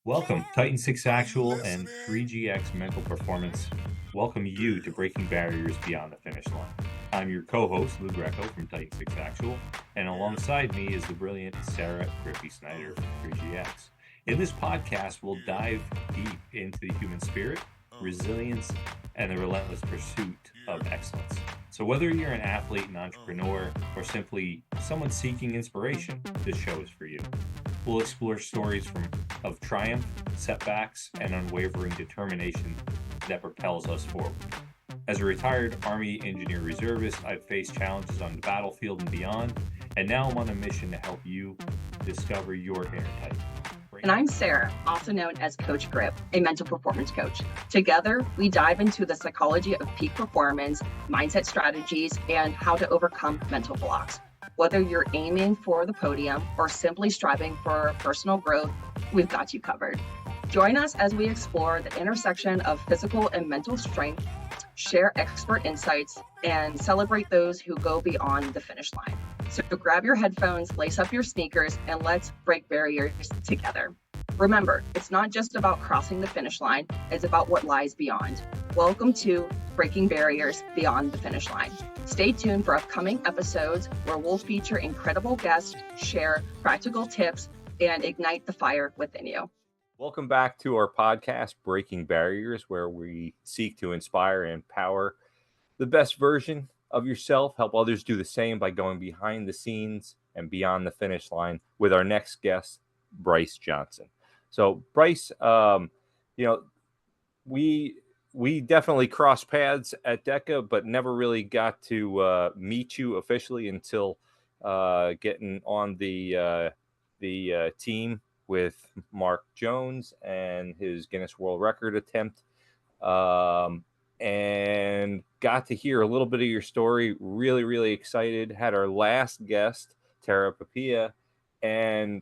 Welcome, Titan 6 Actual and 3GX Mental Performance. Welcome you to Breaking Barriers Beyond the Finish Line. I'm your co-host, Lou Greco from Titan 6 Actual, and alongside me is the brilliant Sarah Griffey Snyder from 3GX. In this podcast, we'll dive deep into the human spirit, resilience, and the relentless pursuit of excellence. So whether you're an athlete, an entrepreneur, or simply someone seeking inspiration, this show is for you. We'll explore stories of triumph, setbacks, and unwavering determination that propels us forward. As a retired Army Engineer Reservist, I've faced challenges on the battlefield and beyond, and now I'm on a mission to help you discover your inner type. And I'm Sarah, also known as Coach Grip, a mental performance coach. Together, we dive into the psychology of peak performance, mindset strategies, and how to overcome mental blocks. Whether you're aiming for the podium or simply striving for personal growth, we've got you covered. Join us as we explore the intersection of physical and mental strength, share expert insights, and celebrate those who go beyond the finish line. So grab your headphones, lace up your sneakers, and let's break barriers together. Remember, it's not just about crossing the finish line, it's about what lies beyond. Welcome to Breaking Barriers Beyond the Finish Line. Stay tuned for upcoming episodes where we'll feature incredible guests, share practical tips, and ignite the fire within you. Welcome back to our podcast, Breaking Barriers, where we seek to inspire and empower the best version of yourself, help others do the same by going behind the scenes and beyond the finish line with our next guest, Brice Johnson. So, Brice, we definitely crossed paths at DECA, but never really got to meet you officially until getting on the team with Mark Jones and his Guinness World Record attempt, and got to hear a little bit of your story. Really, really excited. Had our last guest, Tara Papia, and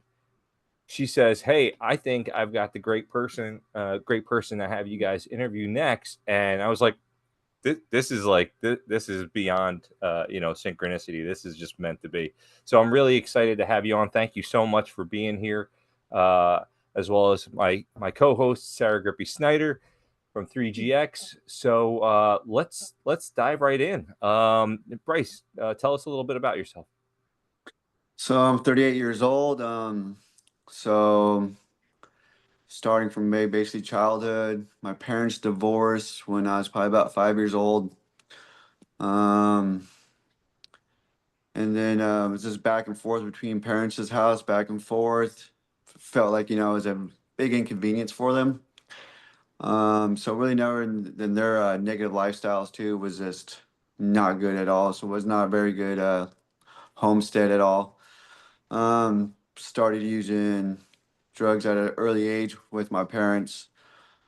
she says, "Hey, I think I've got the great person to have you guys interview next." And I was like, "This is beyond synchronicity. This is just meant to be." So I'm really excited to have you on. Thank you so much for being here, as well as my co-host Sarah Griffey Snyder from 3GX. So let's dive right in. Brice, tell us a little bit about yourself. So I'm 38 years old. So starting from basically childhood, my parents divorced when I was probably about 5 years old. And then it was just back and forth between parents' house, back and forth. Felt like, it was a big inconvenience for them. So really never, and their negative lifestyles too was just not good at all. So it was not a very good homestead at all. Started using drugs at an early age with my parents.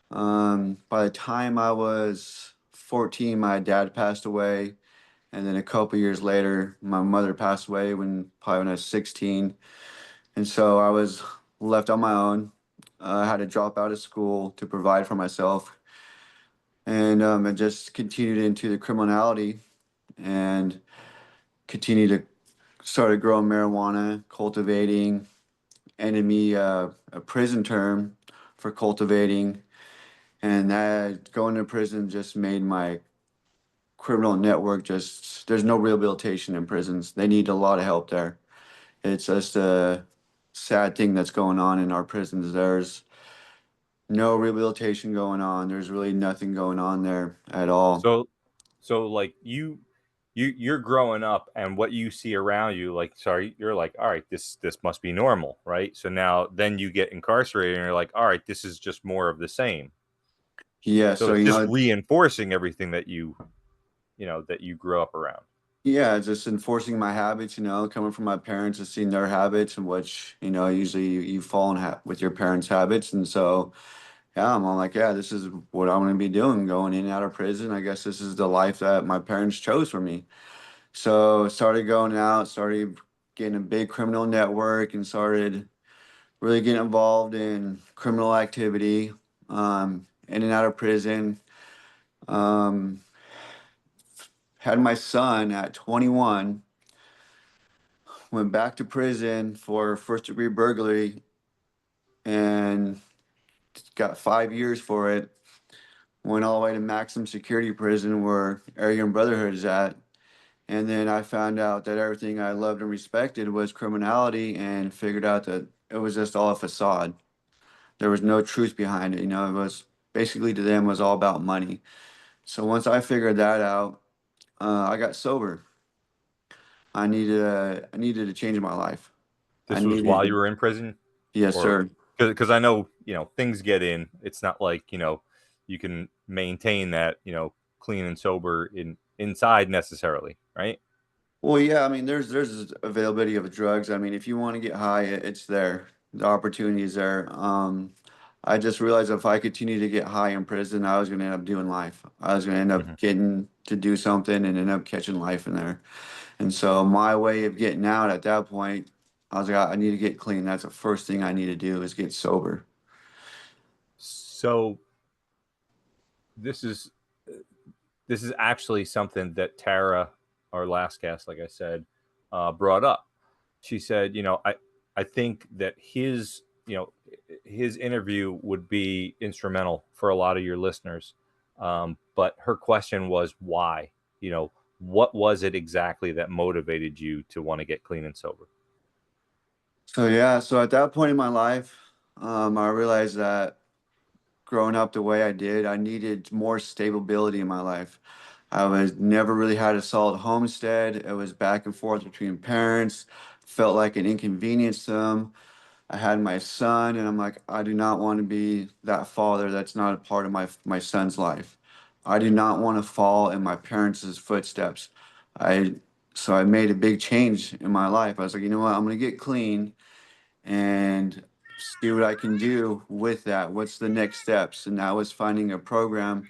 By the time I was 14, my dad passed away. And then a couple years later, my mother passed away probably when I was 16. And so I was left on my own. I had to drop out of school to provide for myself. And I just continued into the criminality and continued to started growing marijuana, cultivating, ended me a prison term for cultivating. And that going to prison just made my criminal network there's no rehabilitation in prisons. They need a lot of help there. It's just a sad thing that's going on in our prisons. There's no rehabilitation going on. There's really nothing going on there at all. So like you're growing up, and what you see around you, you're like, all right, this must be normal, right? So now then you get incarcerated and you're like, all right, this is just more of the same. Yeah. So it's just reinforcing everything that you grew up around. Yeah, just enforcing my habits, coming from my parents and seeing their habits, and which, usually you fall in with your parents' habits. And so, yeah, I'm all like, yeah, this is what I'm going to be doing, going in and out of prison. I guess this is the life that my parents chose for me. So started going out, started getting a big criminal network, and started really getting involved in criminal activity, in and out of prison. Had my son at 21, went back to prison for first degree burglary, and got 5 years for it. Went all the way to maximum security prison where Aryan Brotherhood is at. And then I found out that everything I loved and respected was criminality, and figured out that it was just all a facade. There was no truth behind it. It was basically, to them, was all about money. So once I figured that out, I got sober. I needed to change my life. I This was while you needed, were in prison, yes, or sir. because I know things get in. It's not like you can maintain that clean and sober inside necessarily, right? Well, yeah, I mean, there's availability of drugs. I mean, if you want to get high, it's there. The opportunity is there. I just realized if I continue to get high in prison, I was going to end up doing life. I was going to end Mhm. up getting to do something and end up catching life in there. And so my way of getting out at that point, I was like, I need to get clean. That's the first thing I need to do, is get sober. So this is this is actually something that Tara, our last guest, like I said, brought up. She said, I think that his interview would be instrumental for a lot of your listeners. But her question was why? What was it exactly that motivated you to want to get clean and sober? So yeah, so at that point in my life, I realized that growing up the way I did, I needed more stability in my life. I was never really had a solid homestead. It was back and forth between parents, felt like an inconvenience to them. I had my son, and I'm like, I do not want to be that father that's not a part of my son's life. I do not want to fall in my parents' footsteps. I so I made a big change in my life. I was like, you know what? I'm gonna get clean and see what I can do with that. What's the next steps? And that was finding a program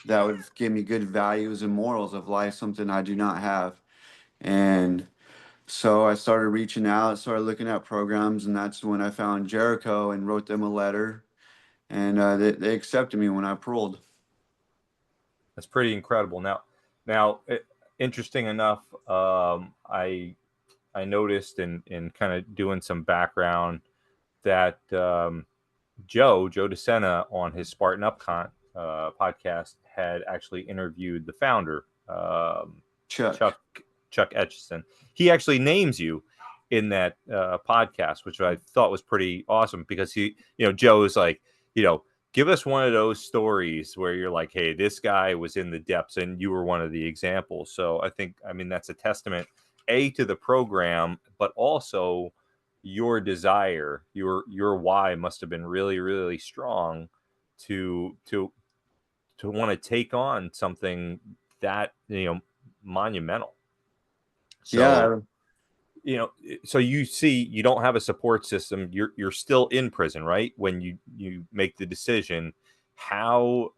that would give me good values and morals of life, something I do not have. And so I started reaching out, started looking at programs, and that's when I found Jericho and wrote them a letter. And they accepted me when I paroled. That's pretty incredible. Now, interesting enough, I noticed in kind of doing some background that Joe DeSena on his Spartan Up podcast had actually interviewed the founder, Chuck. Chuck Etchison. He actually names you in that podcast, which I thought was pretty awesome because Joe is like, give us one of those stories where you're like, hey, this guy was in the depths and you were one of the examples. So I mean, that's a testament, to the program, but also your desire, your why must have been really, really strong to want to take on something that monumental. So Yeah. so you see, you don't have a support system. You're still in prison, right? When you make the decision, how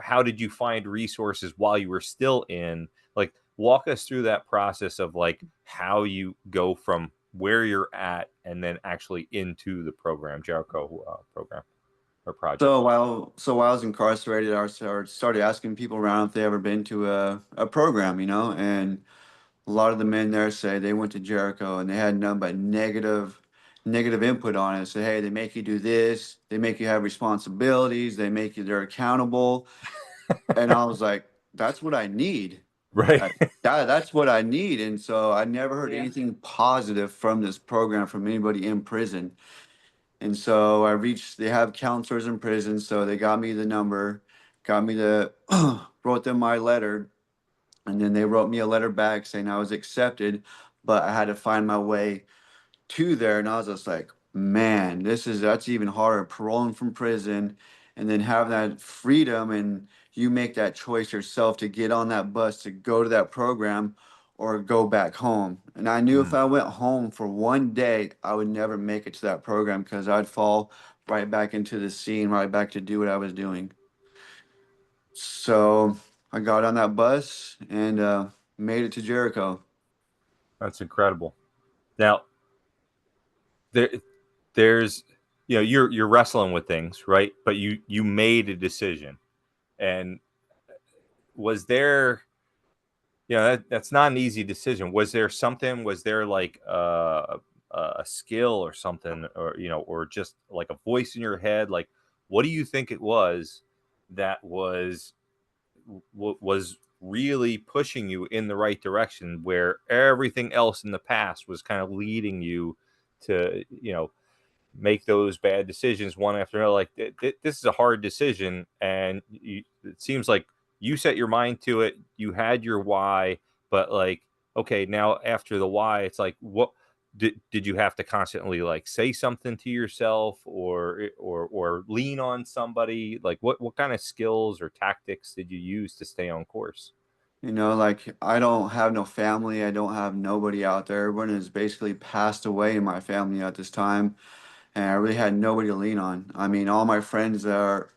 how did you find resources while you were still in? Like, walk us through that process of like how you go from where you're at and then actually into the program, Jericho program or project. So while I was incarcerated, I started asking people around if they ever been to a program, and a lot of the men there say they went to Jericho and they had none but negative input on it. Say, hey, they make you do this, they make you have responsibilities, they're accountable. And I was like, that's what I need. Right. That's what I need. And so I never heard Yeah. anything positive from this program from anybody in prison. And so they have counselors in prison. So they got me the number, wrote them my letter. And then they wrote me a letter back saying I was accepted, but I had to find my way to there. And I was just like, man, that's even harder, paroling from prison and then having that freedom, and you make that choice yourself to get on that bus to go to that program or go back home. And I knew if Mm. I went home for one day, I would never make it to that program because I'd fall right back into the scene, right back to do what I was doing. So I got on that bus and made it to Jericho. That's incredible. Now, there there's you're wrestling with things, right? But you made a decision. And was there that's not an easy decision. Was there like a skill or something, or or just like a voice in your head, like what do you think it was that was really pushing you in the right direction, where everything else in the past was kind of leading you to make those bad decisions one after another? Like this is a hard decision, and it seems like you set your mind to it, you had your why, but like, okay, now after the why, it's like, what did you have to constantly like say something to yourself, or lean on somebody? Like what kind of skills or tactics did you use to stay on course? Like I don't have no family. I don't have nobody out there. Everyone has basically passed away in my family at this time, and I really had nobody to lean on. I mean, all my friends that are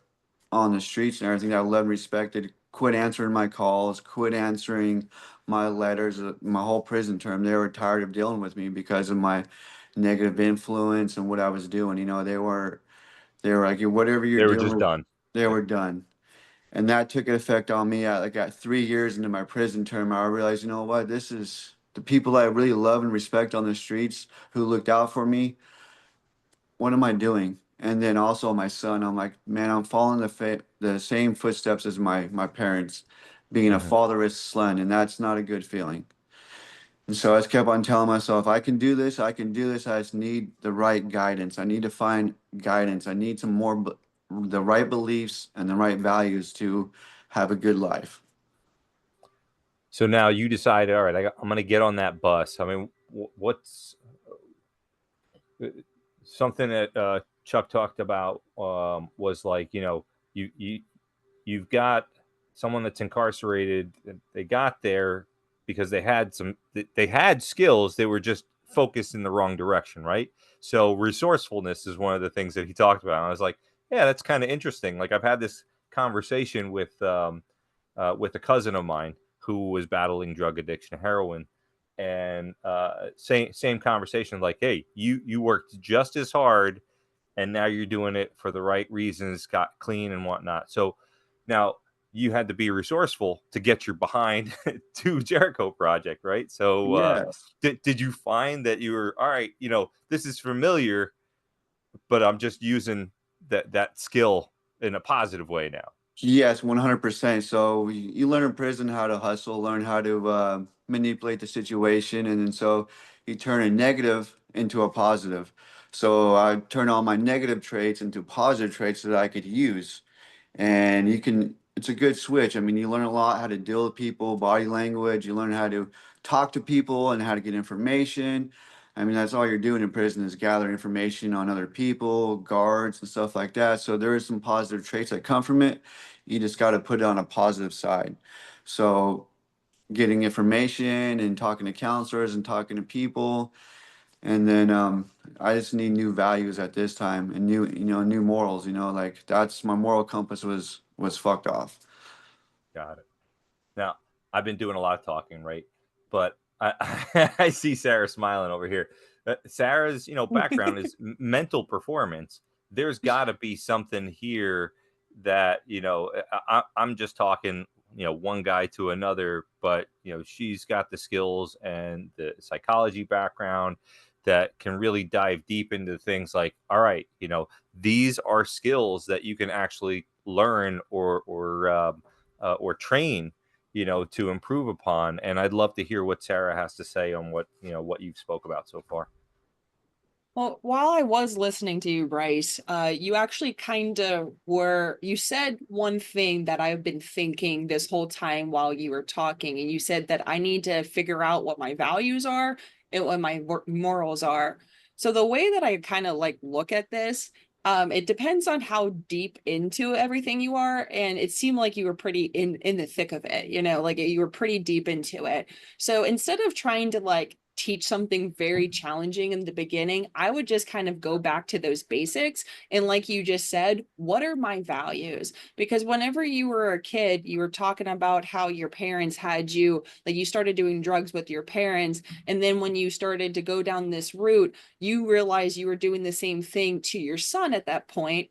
on the streets and everything that I loved and respected quit answering my calls, quit answering my letters. My whole prison term, they were tired of dealing with me because of my negative influence and what I was doing. They were like, whatever you're They were just doing, done. they Yeah. were done. And that took an effect on me. At 3 years into my prison term, I realized, you know what, this is the people I really love and respect on the streets who looked out for me. What am I doing? And then also my son, I'm like, man, I'm following the same footsteps as my parents, being a Mhm. fatherless son, and that's not a good feeling. And so I just kept on telling myself, I can do this, I can do this. I just need the right guidance. I need to find guidance. I need some more, the right beliefs and the right values to have a good life. So now you decided, all right, I'm going to get on that bus. I mean, what's something that Chuck talked about, was like, you've got someone that's incarcerated. They got there because they had skills. They were just focused in the wrong direction, right? So resourcefulness is one of the things that he talked about. And I was like, yeah, that's kind of interesting. Like I've had this conversation with a cousin of mine who was battling drug addiction, heroin, and same conversation. Like, hey, you worked just as hard, and now you're doing it for the right reasons, got clean and whatnot. So now you had to be resourceful to get your behind to Jericho Project, right? So Yes. did you find that you were all right? This is familiar, but I'm just using that skill in a positive way now. Yes, 100%. So you learn in prison how to hustle, learn how to manipulate the situation, and then so you turn a negative into a positive. So I turn all my negative traits into positive traits that I could use. And it's a good switch. I mean, you learn a lot how to deal with people, body language, you learn how to talk to people and how to get information. I mean, that's all you're doing in prison is gather information on other people, guards and stuff like that. So there is some positive traits that come from it. You just got to put it on a positive side. So getting information and talking to counselors and talking to people, and then I just need new values at this time and new morals. Like that's my moral compass was fucked off. Got it. Now, I've been doing a lot of talking, right? But I see Sarah smiling over here. Sarah's, background is mental performance. There's got to be something here that, I'm just talking, one guy to another, but, she's got the skills and the psychology background that can really dive deep into things like, all right, these are skills that you can actually learn or train, to improve upon. And I'd love to hear what Sarah has to say on what you've spoke about so far. Well, while I was listening to you, Brice, you actually you said one thing that I've been thinking this whole time while you were talking, and you said that I need to figure out what my values are and what my morals are. So the way that I kind of like look at this, it depends on how deep into everything you are, and it seemed like you were pretty in the thick of it, like you were pretty deep into it. So instead of trying to like teach something very challenging in the beginning, I would just kind of go back to those basics. And like you just said, what are my values? Because whenever you were a kid, you were talking about how your parents had you, like you started doing drugs with your parents. And then when you started to go down this route, you realized you were doing the same thing to your son at that point.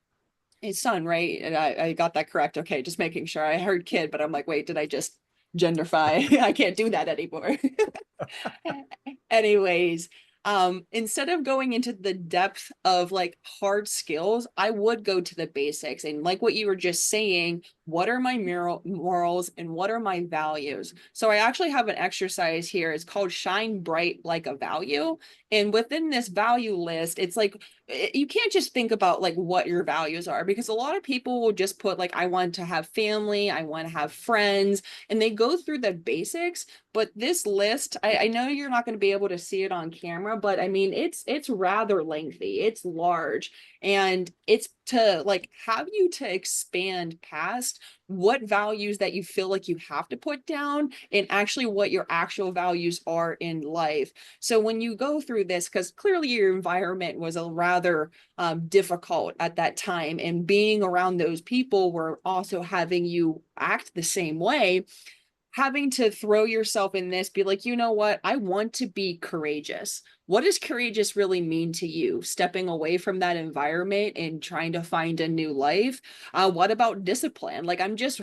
His son, right? And I got that correct. Okay, just making sure. I heard kid, but I'm like, wait, did I just genderfy? I can't do that anymore. Anyways, Instead of going into the depth of like hard skills, I would go to the basics. And like what you were just saying, what are my morals and what are my values? So I actually have an exercise here. It's called Shine Bright Like a Value. And within this value list, it's like you can't just think about like what your values are, because a lot of people will just put like, I want to have family, I want to have friends, and they go through the basics. But this list, I know you're not going to be able to see it on camera, but I mean, it's rather lengthy, it's large, and it's to like have you to expand past what values that you feel like you have to put down and actually what your actual values are in life. So when you go through this, because clearly your environment was a rather difficult at that time, and being around those people were also having you act the same way, having to throw yourself in this, be like, you know what? I want to be courageous. What does courageous really mean to you? Stepping away from that environment and trying to find a new life. What about discipline? Like I'm just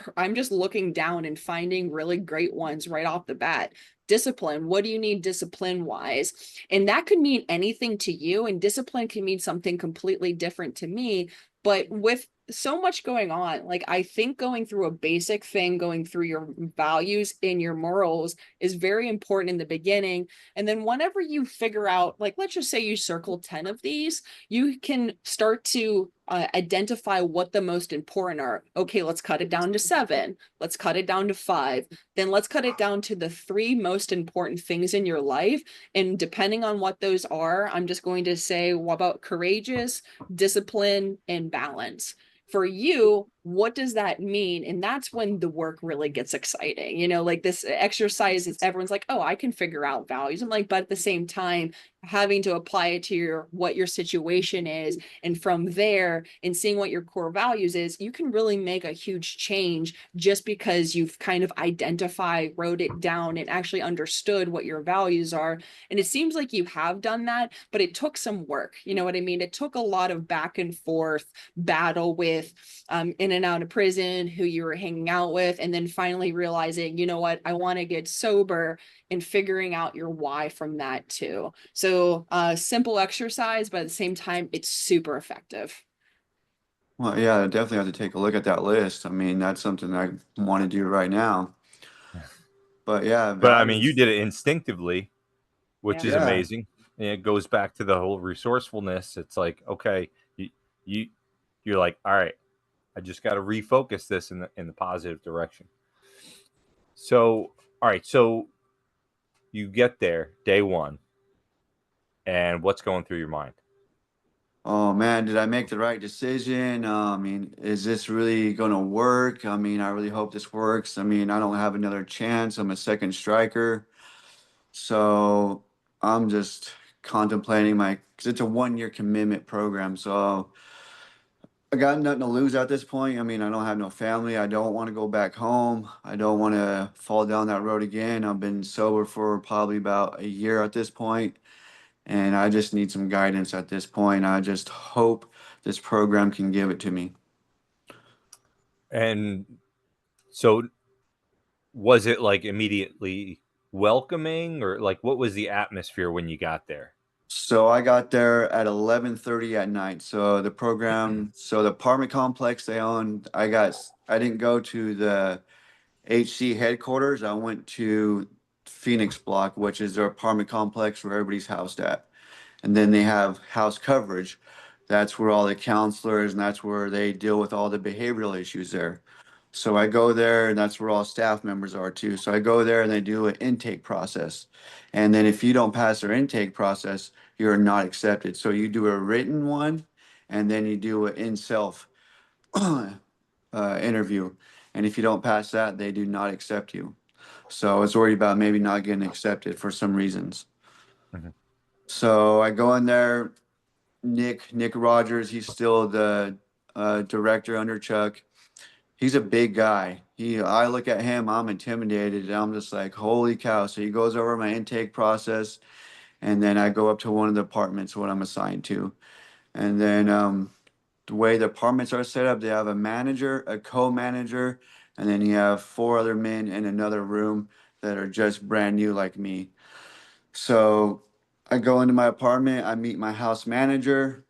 looking down and finding really great ones right off the bat. Discipline. What do you need discipline wise? And that could mean anything to you, and discipline can mean something completely different to me. But with so much going on, like I think going through a basic thing, going through your values and your morals is very important in the beginning. And then whenever you figure out, like, let's just say you circle 10 of these, you can start to identify what the most important are. Okay, let's cut it down to 7. Let's cut it down to 5. Then let's cut it down to the 3 most important things in your life. And depending on what those are, I'm just going to say, what about courageous, discipline, and balance? For you, what does that mean? And that's when the work really gets exciting. You know, like this exercise is everyone's like, oh, I can figure out values. I'm like, but at the same time, having to apply it to your what your situation is, and from there and seeing what your core values is, you can really make a huge change just because you've kind of identified, wrote it down, and actually understood what your values are. And it seems like you have done that, but it took some work. You know what I mean? It took a lot of back and forth battle with in and out of prison, who you were hanging out with, and then finally realizing, you know what, I want to get sober, and figuring out your why from that too. So simple exercise, but at the same time, it's super effective. Well, yeah, I definitely have to take a look at that list. I mean, that's something I want to do right now. But yeah, But I mean, you values. did it instinctively, which Yeah. is Yeah. amazing. And it goes back to the whole resourcefulness. It's like, okay, you you're like, all right, I just got to refocus this in the positive direction. So, all right, so you get there day one, and what's going through your mind? Oh man, did I make the right decision? I mean, is this really gonna work? I mean, I really hope this works. I mean, I don't have another chance. I'm a second striker. So I'm just contemplating because it's a 1 year commitment program. So I got nothing to lose at this point. I mean, I don't have no family. I don't want to go back home. I don't want to fall down that road again. I've been sober for probably about a year at this point, and I just need some guidance at this point. I just hope this program can give it to me. And so, was it like immediately welcoming, or like what was the atmosphere when you got there? So I got there at 11:30 at night. So the program, so the apartment complex they own, I didn't go to the HC headquarters. I went to Phoenix Block, which is their apartment complex where everybody's housed at. And then they have house coverage. That's where all the counselors and that's where they deal with all the behavioral issues there. So I go there and that's where all staff members are too. So I go there and they do an intake process. And then if you don't pass their intake process, you're not accepted. So you do a written one and then you do an in self interview. And if you don't pass that, they do not accept you. So I was worried about maybe not getting accepted for some reasons. Mhm. So I go in there. Nick Rogers, he's still the director under Chuck. He's a big guy. I look at him, I'm intimidated. And I'm just like, holy cow. So he goes over my intake process, and then I go up to one of the apartments, what I'm assigned to. And then the way the apartments are set up, they have a manager, a co-manager, and then you have 4 other men in another room that are just brand new like me. So I go into my apartment, I meet my house manager,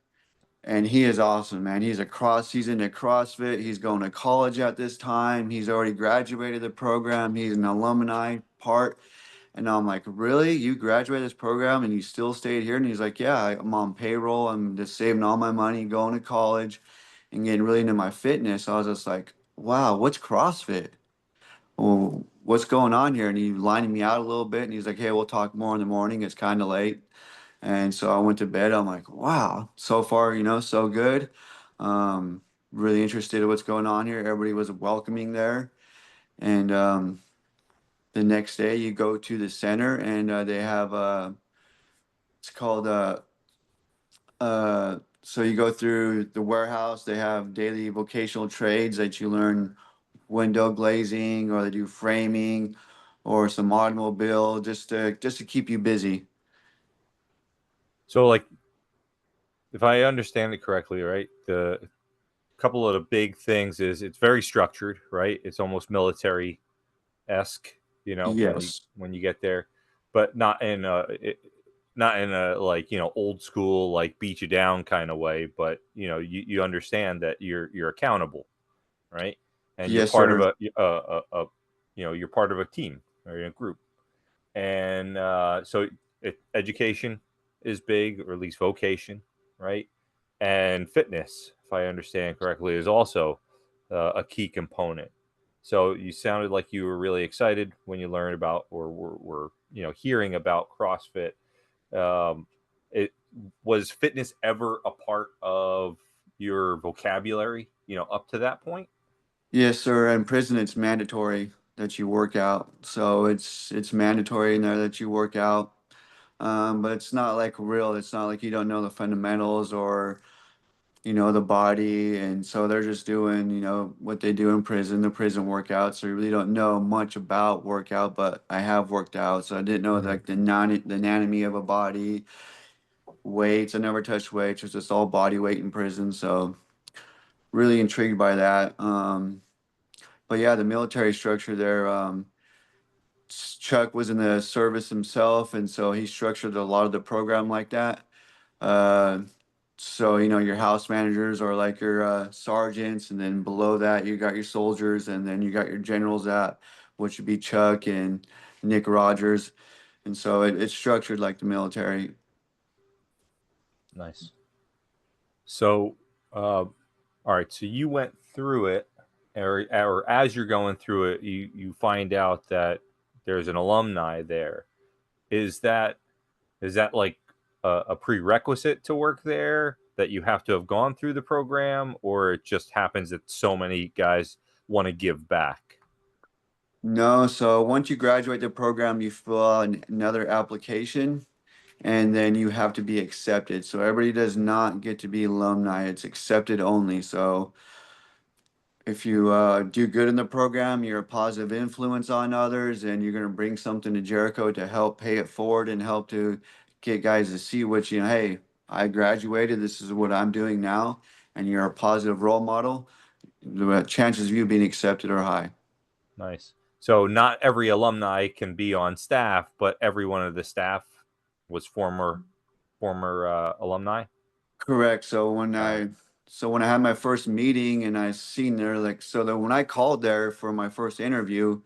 and he is awesome, man. He's into CrossFit. He's going to college at this time. He's already graduated the program. He's an alumni part. And I'm like, really? You graduated this program and you still stayed here? And he's like, yeah, I'm on payroll. I'm just saving all my money, going to college and getting really into my fitness. I was just like, wow, what's CrossFit? Well, what's going on here? And he lining me out a little bit. And he's like, hey, we'll talk more in the morning. It's kind of late. And so I went to bed. I'm like, wow, so far, so good. Um, really interested in what's going on here. Everybody was welcoming there. And the next day you go to the center and they have it's called so you go through the warehouse. They have daily vocational trades that you learn, window glazing, or they do framing or some automobile, just to keep you busy. So, like, if I understand it correctly, right, the couple of the big things is it's very structured, right? It's almost military-esque, Yes. when you get there, but not in a, like, old school, like, beat you down kind of way, but you understand that you're accountable, right? And you're Yes, part of sir. you're part of a team or a group. And so education is big, or at least vocation, right? And fitness, if I understand correctly, is also a key component. So you sounded like you were really excited when you learned about, or were hearing about CrossFit. Um, it Was fitness ever a part of your vocabulary, up to that point? Yes, sir. In prison, it's mandatory that you work out. So it's mandatory in there that you work out. But it's not like real. It's not like you don't know the fundamentals or the body. And so they're just doing what they do in prison, the prison workout. So you really don't know much about workout. But I have worked out, so I didn't know like the anatomy of a body, weights. I never touched weights. It's just all body weight in prison. So really intrigued by that. But yeah, the military structure there. Chuck was in the service himself, and so he structured a lot of the program like that. Uh, so your house managers are like your sergeants, and then below that you got your soldiers, and then you got your generals, at which would be Chuck and Nick Rogers, and so it's structured like the military. Nice. So, all right. So you went through it, or as you're going through it, you find out that there's an alumni there. Is that like a prerequisite to work there, that you have to have gone through the program, or it just happens that so many guys want to give back? No, so once you graduate the program, you fill out another application, and then you have to be accepted. So everybody does not get to be alumni. It's accepted only. So if you do good in the program, you're a positive influence on others, and you're going to bring something to Jericho to help pay it forward and help to get guys to see what hey, I graduated. This is what I'm doing now, and you're a positive role model. The chances of you being accepted are high. Nice. So not every alumni can be on staff, but every one of the staff was former alumni. Correct. So when I had my first meeting and I seen there, like, so that when I called there for my first interview,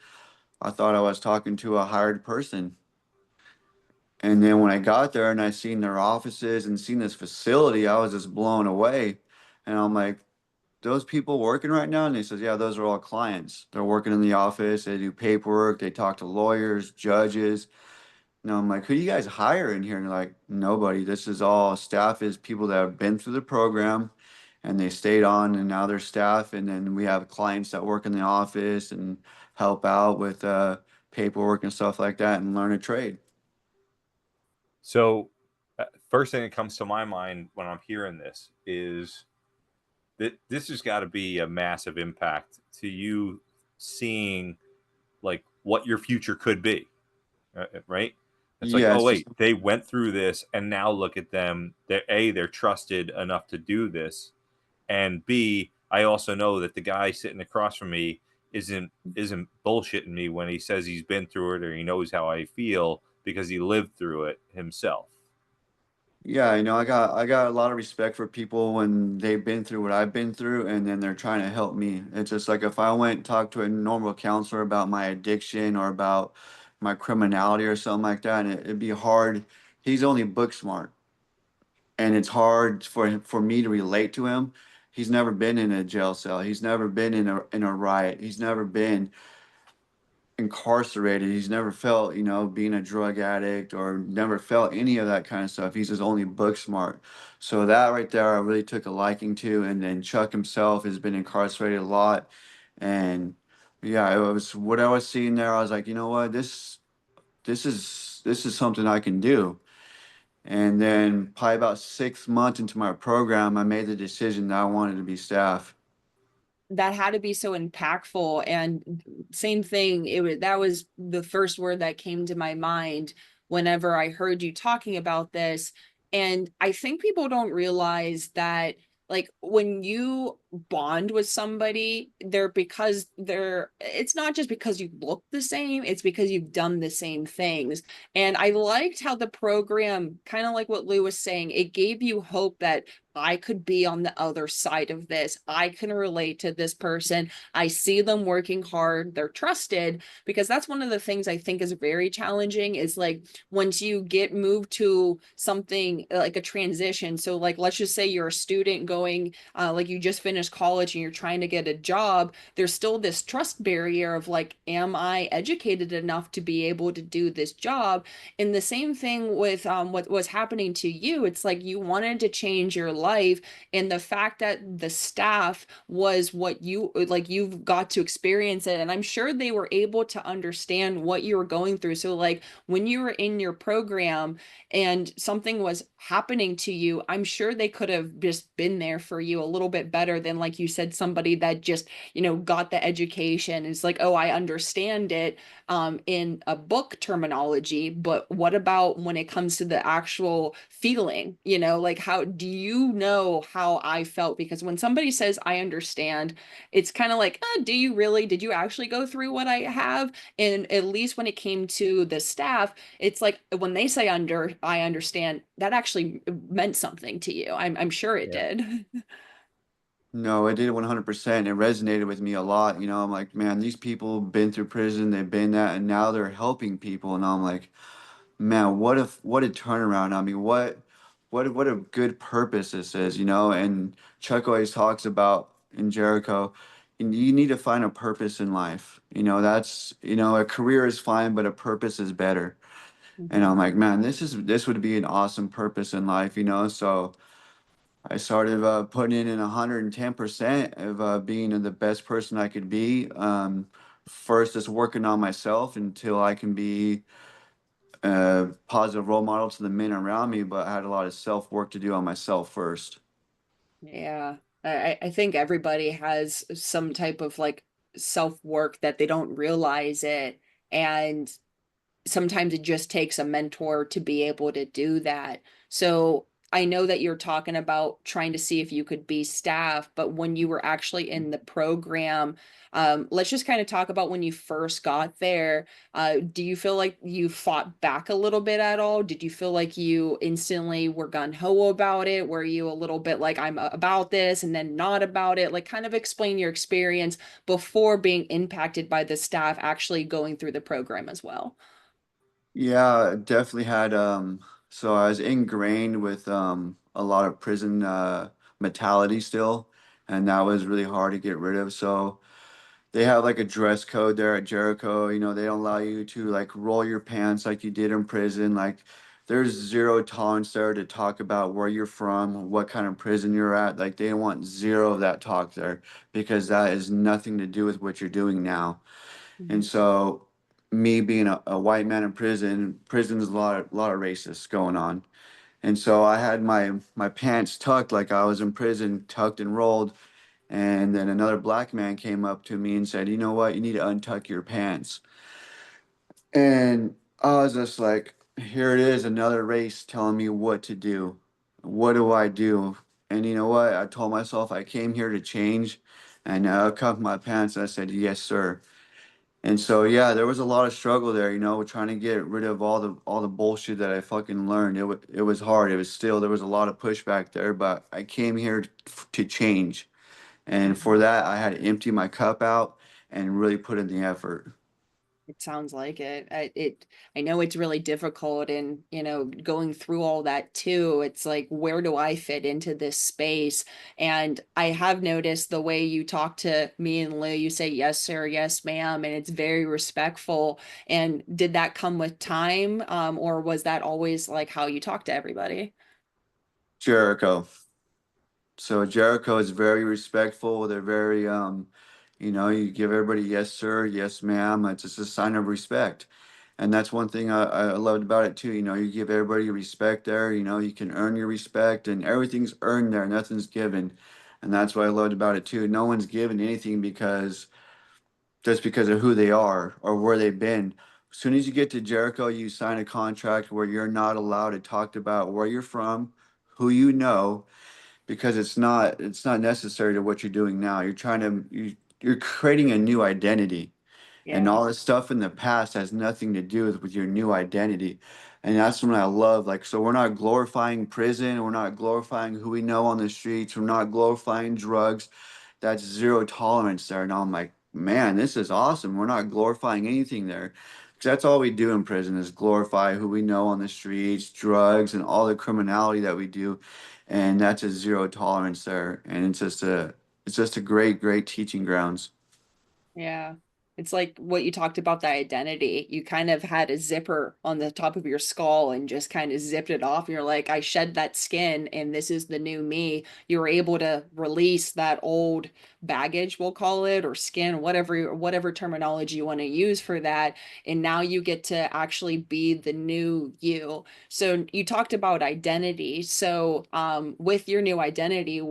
I thought I was talking to a hired person. And then when I got there and I seen their offices and seen this facility, I was just blown away. And I'm like, those people working right now? And he says, yeah, those are all clients. They're working in the office. They do paperwork. They talk to lawyers, judges. And I'm like, who do you guys hire in here? And they're like, nobody. This is all staff, is people that have been through the program and they stayed on, and now they're staff. And then we have clients that work in the office and help out with paperwork and stuff like that and learn a trade. So, first thing that comes to my mind when I'm hearing this is that this has got to be a massive impact to you, seeing like what your future could be, right? It's like, oh Yes. wait, they went through this, and now look at them. They're trusted enough to do this, and B, I also know that the guy sitting across from me isn't bullshitting me when he says he's been through it or he knows how I feel, because he lived through it himself. Yeah, I got a lot of respect for people when they've been through what I've been through and then they're trying to help me. It's just like if I went and talked to a normal counselor about my addiction or about my criminality or something like that, and it'd be hard. He's only book smart, and it's hard for me to relate to him. He's never been in a jail cell. He's never been in a riot. He's never been incarcerated. He's never felt, being a drug addict or never felt any of that kind of stuff. He's just only book smart. So that right there, I really took a liking to. And then Chuck himself has been incarcerated a lot. And yeah, it was what I was seeing there. I was like, you know what, this is something I can do. And then probably about 6 months into my program, I made the decision that I wanted to be staff. That had to be so impactful. And same thing, that was the first word that came to my mind whenever I heard you talking about this. And I think people don't realize that, like, when you bond with somebody, it's not just because you look the same, it's because you've done the same things. And I liked how the program, kind of like what Lou was saying, it gave you hope that I could be on the other side of this. I can relate to this person. I see them working hard. They're trusted, because that's one of the things I think is very challenging, is like once you get moved to something like a transition. So like, let's just say you're a student going, like you just finished college and you're trying to get a job. There's still this trust barrier of like, am I educated enough to be able to do this job? And the same thing with what was happening to you. It's like you wanted to change your life, and the fact that the staff was what you like, you've got to experience it, and I'm sure they were able to understand what you were going through. So like when you were in your program and something was happening to you, I'm sure they could have just been there for you a little bit better than, like you said, somebody that just, got the education. It's like, oh, I understand it in a book terminology, but what about when it comes to the actual feeling? Like, how do you know how I felt? Because when somebody says I understand, it's kind of like, do you really? Did you actually go through what I have? And at least when it came to the staff, it's like when they say I understand, that actually meant something to you. I'm sure it Yeah. did. No, it did 100%. It resonated with me a lot. I'm like, man, these people have been through prison, they've been that, and now they're helping people. And I'm like, man, what a turnaround. I mean, what a good purpose this is, And Chuck always talks about in Jericho, and you need to find a purpose in life. That's, a career is fine, but a purpose is better. And Mhm. I'm like, man, this would be an awesome purpose in life. So I started putting in 110% of being the best person I could be. First, just working on myself until I can be a positive role model to the men around me. But I had a lot of self work to do on myself first. Yeah, I think everybody has some type of like self work that they don't realize it. And sometimes it just takes a mentor to be able to do that. So I know that you're talking about trying to see if you could be staff, but when you were actually in the program, let's just kind of talk about when you first got there. Do you feel like you fought back a little bit at all? Did you feel like you instantly were gun ho about it? Were you a little bit like, I'm about this and then not about it? Like, kind of explain your experience before being impacted by the staff actually going through the program as well. Yeah, definitely had. So I was ingrained with a lot of prison mentality still, and that was really hard to get rid of. So they have like a dress code there at Jericho. They don't allow you to like roll your pants like you did in prison. Like there's zero tolerance there to talk about where you're from, what kind of prison you're at. Like they want zero of that talk there because that is nothing to do with what you're doing now. And Mhm. so me being a white man in prison's a lot of racists going on. And so I had my pants tucked like I was in prison, tucked and rolled. And then another black man came up to me and said, "You know what? You need to untuck your pants." And I was just like, here it is, another race telling me what to do. What do I do? And you know what? I told myself I came here to change, and I untucked my pants. And I said, "Yes, sir." And so yeah, there was a lot of struggle there, trying to get rid of all the bullshit that I fucking learned. It was hard. It was still there was a lot of pushback there, but I came here to change. And for that, I had to empty my cup out and really put in the effort. It sounds like it. I know it's really difficult, and going through all that too, it's like, where do I fit into this space? And I have noticed the way you talk to me and Lou, you say yes sir, yes ma'am, and it's very respectful. And did that come with time, or was that always like how you talk to everybody? Jericho. So Jericho is very respectful. They're very, you give everybody yes, sir, yes, ma'am. It's just a sign of respect. And that's one thing I loved about it too. You give everybody respect there. You can earn your respect and everything's earned there. Nothing's given. And that's what I loved about it too. No one's given anything just because of who they are or where they've been. As soon as you get to Jericho, you sign a contract where you're not allowed to talk about where you're from, who you know, because it's not necessary to what you're doing now. You're creating a new identity, and Yeah. all this stuff in the past has nothing to do with your new identity. And that's what I love. Like, so we're not glorifying prison, we're not glorifying who we know on the streets, we're not glorifying drugs. That's zero tolerance there. And I'm like, man, this is awesome. We're not glorifying anything there. 'Cause that's all we do in prison is glorify who we know on the streets, drugs, and all the criminality that we do. And that's a zero tolerance there. And it's just a great, great teaching grounds. Yeah. It's like what you talked about, the identity. You kind of had a zipper on the top of your skull and just kind of zipped it off. You're like, I shed that skin and this is the new me. You were able to release that old baggage, we'll call it, or skin, whatever terminology you want to use for that. And now you get to actually be the new you. So you talked about identity. So with your new identity,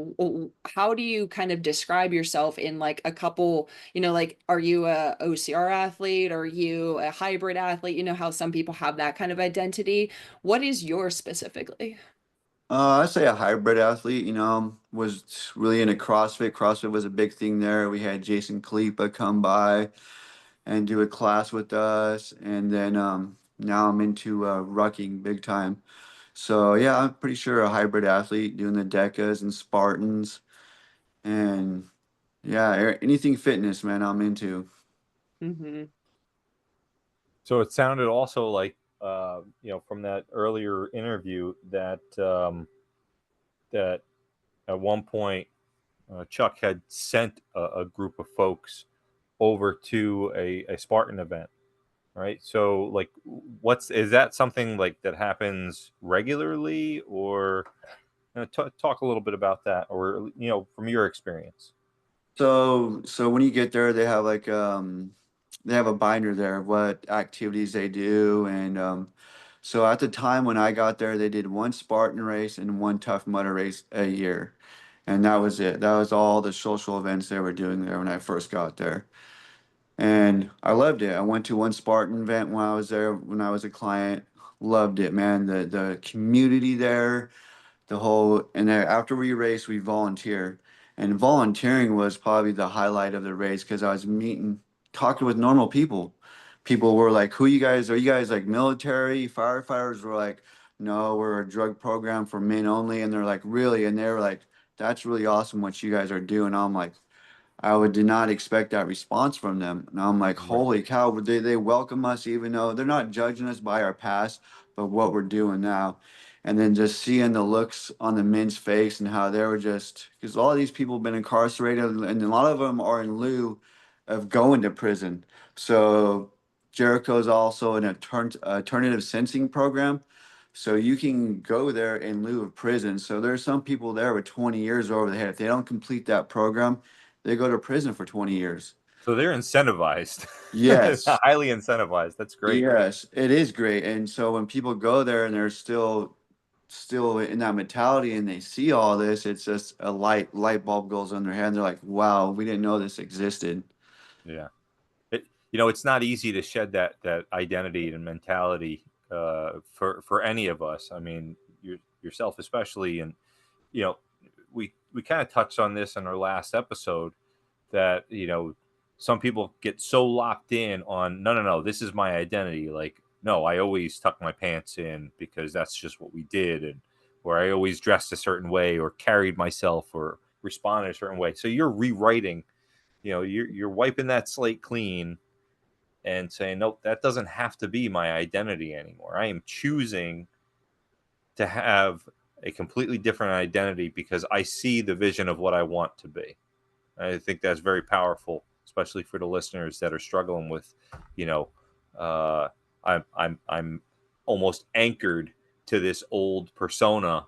how do you kind of describe yourself in like a couple, like, are you a OCR athlete? Are you a hybrid athlete? You know how some people have that kind of identity. What is yours specifically? I say a hybrid athlete, was really into CrossFit. CrossFit was a big thing there. We had Jason Kalipa come by and do a class with us. And then now I'm into rucking big time. So yeah, I'm pretty sure a hybrid athlete doing the Decas and Spartans. And yeah, anything fitness, man, I'm into. Hmm. So it sounded also like, from that earlier interview that at one point Chuck had sent a group of folks over to a Spartan event, right? So like, is that something like that happens regularly, or talk a little bit about that, or from your experience? So when you get there, they have a binder there of what activities they do, and so at the time when I got there, they did one Spartan race and one Tough Mudder race a year, and that was it. That was all the social events they were doing there when I first got there, and I loved it. I went to one Spartan event when I was there when I was a client. Loved it, man. The community there, and then after we race, we volunteer, and volunteering was probably the highlight of the race because I was talking with normal people. People were like, who you guys are? You guys like military? Firefighters were like, no, we're a drug program for men only. And they're like, really? And they were like, that's really awesome what you guys are doing. I'm like, did not expect that response from them. And I'm like, Right. holy cow, they welcome us even though they're not judging us by our past, but what we're doing now. And then just seeing the looks on the men's face and how they were just, because all these people have been incarcerated and a lot of them are in lieu of going to prison. So Jericho is also an alternative sensing program. So you can go there in lieu of prison. So there's some people there with 20 years over the head. If they don't complete that program, they go to prison for 20 years. So they're incentivized. Yes. Highly incentivized. That's great. Yes, it is great. And so when people go there and they're still in that mentality and they see all this, it's just a light bulb goes on their head and they're like, wow, we didn't know this existed. Yeah. It's not easy to shed that identity and mentality for any of us. I mean, yourself especially, and we kind of touched on this in our last episode that some people get so locked in on no, this is my identity. Like, no, I always tuck my pants in because that's just what we did, and or I always dressed a certain way or carried myself or responded a certain way. So you're rewriting, you're wiping that slate clean and saying, nope, that doesn't have to be my identity anymore. I am choosing to have a completely different identity because I see the vision of what I want to be. I think that's very powerful, especially for the listeners that are struggling with, uh, I'm almost anchored to this old persona,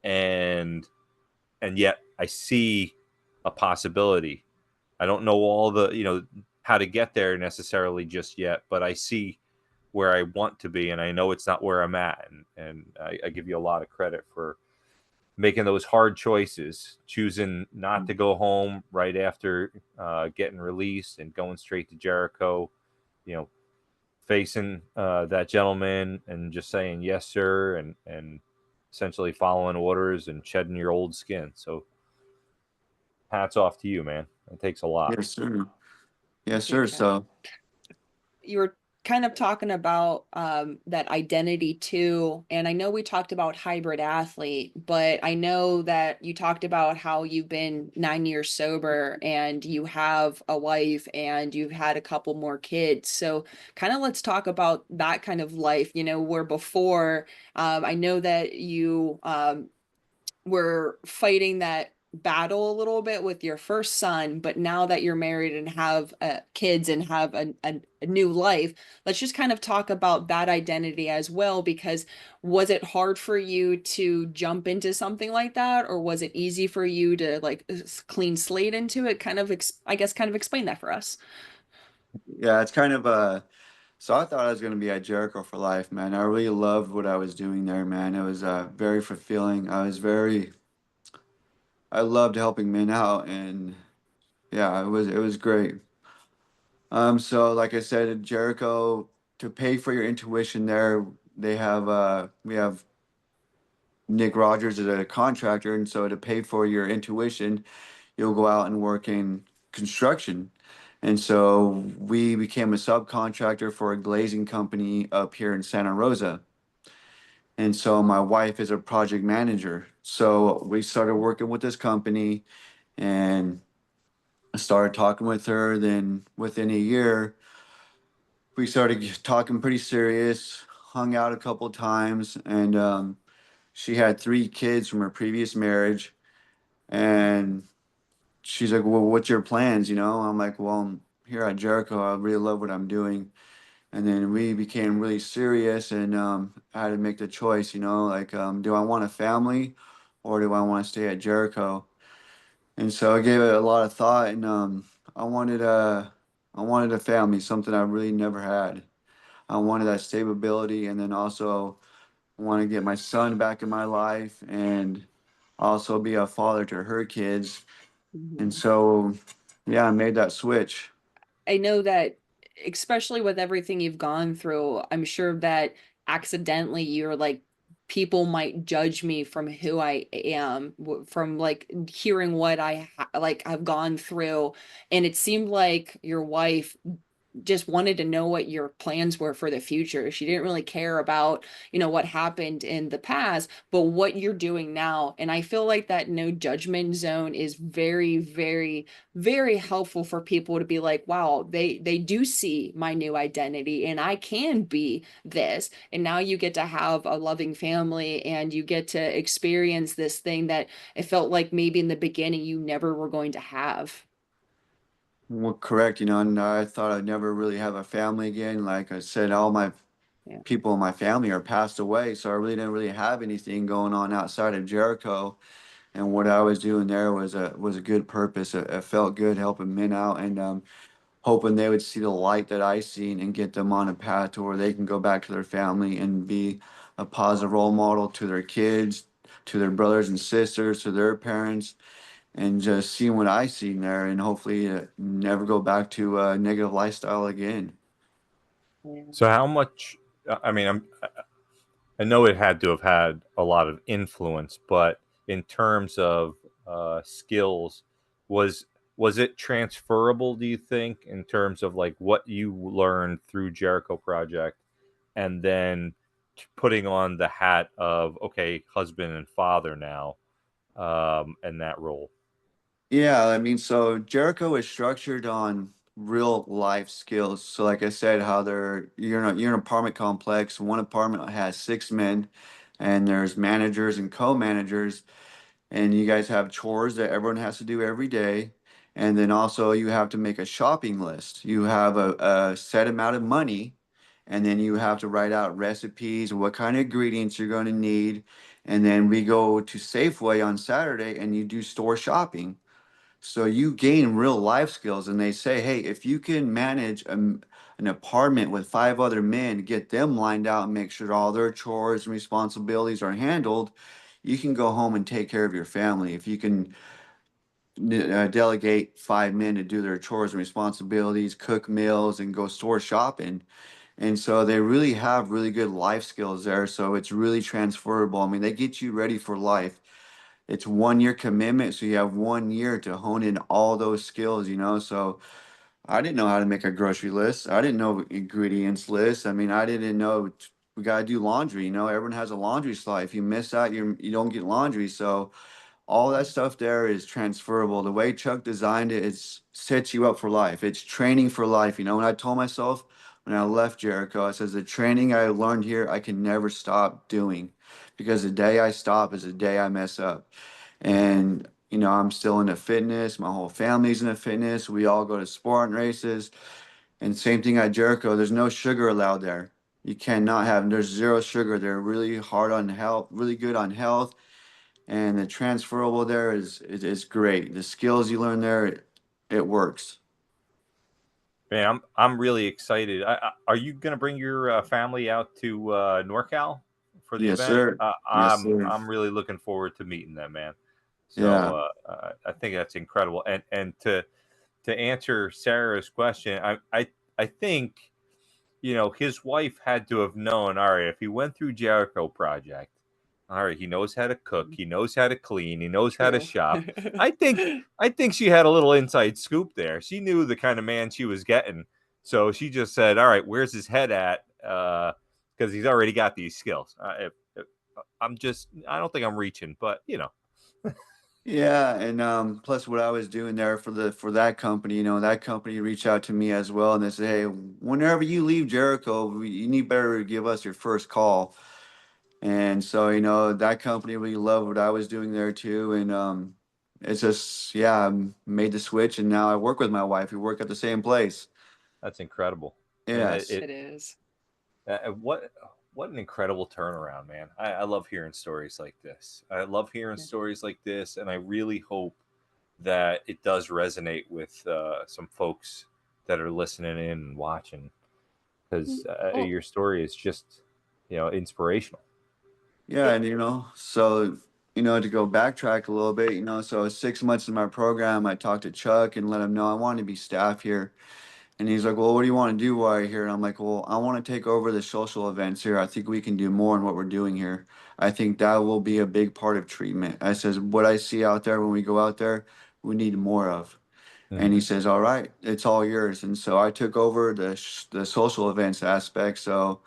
and yet I see a possibility. I don't know all the how to get there necessarily just yet, but I see where I want to be, and I know it's not where I'm at, and I give you a lot of credit for making those hard choices, choosing not to go home right after getting released and going straight to Jericho, facing that gentleman and just saying yes, sir, and essentially following orders and shedding your old skin. So hats off to you, man. It takes a lot. Yes, sir. Yes, sir. Okay. So You were kind of talking about that identity too. And I know we talked about hybrid athlete, but I know that you talked about how you've been 9 years sober and you have a wife and you've had a couple more kids. So kind of let's talk about that kind of life, where before I know that you were fighting that battle a little bit with your first son, but now that you're married and have kids and have a new life, let's just kind of talk about that identity as well, because was it hard for you to jump into something like that, or was it easy for you to like clean slate into it? Kind of explain that for us. yeah, it's kind of so I thought I was going to be at Jericho for life, man. I really loved what I was doing there, man. It was very fulfilling. I loved helping men out, and yeah, it was great. So like I said, at Jericho, to pay for your intuition there, we have Nick Rogers as a contractor, and so to pay for your intuition, you'll go out and work in construction. And so we became a subcontractor for a glazing company up here in Santa Rosa. And so my wife is a project manager. So we started working with this company, and I started talking with her. Then within a year, we started talking pretty serious, hung out a couple times, and she had 3 kids from her previous marriage. And she's like, "Well, what's your plans?" I'm like, "Well, I'm here at Jericho. I really love what I'm doing." And then we became really serious, and I had to make the choice, like, do I want a family or do I want to stay at Jericho? And so I gave it a lot of thought, and I wanted a, I wanted a family, something I really never had. I wanted that stability, and then also I want to get my son back in my life and also be a father to her kids. And Mhm. so, yeah, I made that switch. I know that, especially with everything you've gone through, I'm sure that accidentally you're like, people might judge me from who I am, from like hearing what I've gone through. And it seemed like your wife just wanted to know what your plans were for the future. She didn't really care about, what happened in the past, but what you're doing now. And I feel like that no judgment zone is very, very, very helpful for people to be like, wow, they do see my new identity and I can be this. And now you get to have a loving family and you get to experience this thing that it felt like maybe in the beginning you never were going to have. Well, correct, and I thought I'd never really have a family again. Like I said, all my Yeah. people in my family are passed away, so I really didn't really have anything going on outside of Jericho. And what I was doing there was a good purpose. It felt good helping men out, and hoping they would see the light that I seen and get them on a path to where they can go back to their family and be a positive role model to their kids, to their brothers and sisters, to their parents, and just seeing what I seen there, and hopefully never go back to a negative lifestyle again. Yeah. So how much? I mean, I know it had to have had a lot of influence, but in terms of skills, was Was it transferable, do you think, in terms of like what you learned through Jericho Project and then putting on the hat of, okay, husband and father now, and that role? Yeah, I mean, so Jericho is structured on real life skills. So like I said, how you're in an apartment complex. One apartment has 6 men, and there's managers and co-managers, and you guys have chores that everyone has to do every day. And then also you have to make a shopping list. You have a set amount of money, and then you have to write out recipes, what kind of ingredients you're going to need. And then we go to Safeway on Saturday and you do store shopping. So you gain real life skills, and they say, hey, if you can manage an apartment with 5 other men, get them lined out and make sure all their chores and responsibilities are handled, you can go home and take care of your family. If you can delegate 5 men to do their chores and responsibilities, cook meals, and go store shopping. And so they really have really good life skills there. So it's really transferable. I mean, they get you ready for life. It's 1 year commitment, so you have 1 year to hone in all those skills, you know. So I didn't know how to make a grocery list. I didn't know ingredients list. I mean, I didn't know we gotta do laundry. You know, everyone has a laundry slot. If you miss out, you don't get laundry. So all that stuff there is transferable. The way Chuck designed it, it's sets you up for life. It's training for life. You know, when I told myself when I left Jericho, I says the training I learned here, I can never stop doing, because the day I stop is the day I mess up. And you know, I'm still into fitness. My whole family's into fitness. We all go to Spartan races. And same thing at Jericho. There's no sugar allowed there. You cannot have. There's zero sugar. They're really hard on health, really good on health, and the transferable there is great. The skills you learn there, it works. Man, I'm really excited. Are you going to bring your family out to NorCal for the Yes, event? sir. Yes, sir. I'm really looking forward to meeting them, man. Yeah. So I think that's incredible. And to answer Sarah's question, I think, you know, his wife had to have known, all right, if he went through Jericho Project, all right, he knows how to cook, he knows how to clean, he knows how to True. shop. I think she had a little inside scoop there. She knew the kind of man she was getting. So she just said, all right, where's his head at? Because he's already got these skills. I don't think I'm reaching, but you know. Yeah, and plus what I was doing there for that company, you know, that company reached out to me as well, and they said, hey, whenever you leave Jericho, you need better give us your first call. And so, you know, that company really loved what I was doing there too. And it's just, yeah, I made the switch, and now I work with my wife. We work at the same place. That's incredible. Man, Yes. It is. What an incredible turnaround, man. I love hearing stories like this. I love hearing Yeah. stories like this, and I really hope that it does resonate with some folks that are listening in and watching, because Well, your story is just, you know, inspirational. Yeah, it, and you know, so you know, to go backtrack a little bit, you know, so 6 months in my program, I talked to Chuck and let him know I wanted to be staff here. And he's like, well, what do you want to do while you're here? And I'm like, well, I want to take over the social events here. I think we can do more in what we're doing here. I think that will be a big part of treatment. I says, what I see out there when we go out there, we need more of. And he Mhm. says, all right, it's all yours. And so I took over the social events aspect. So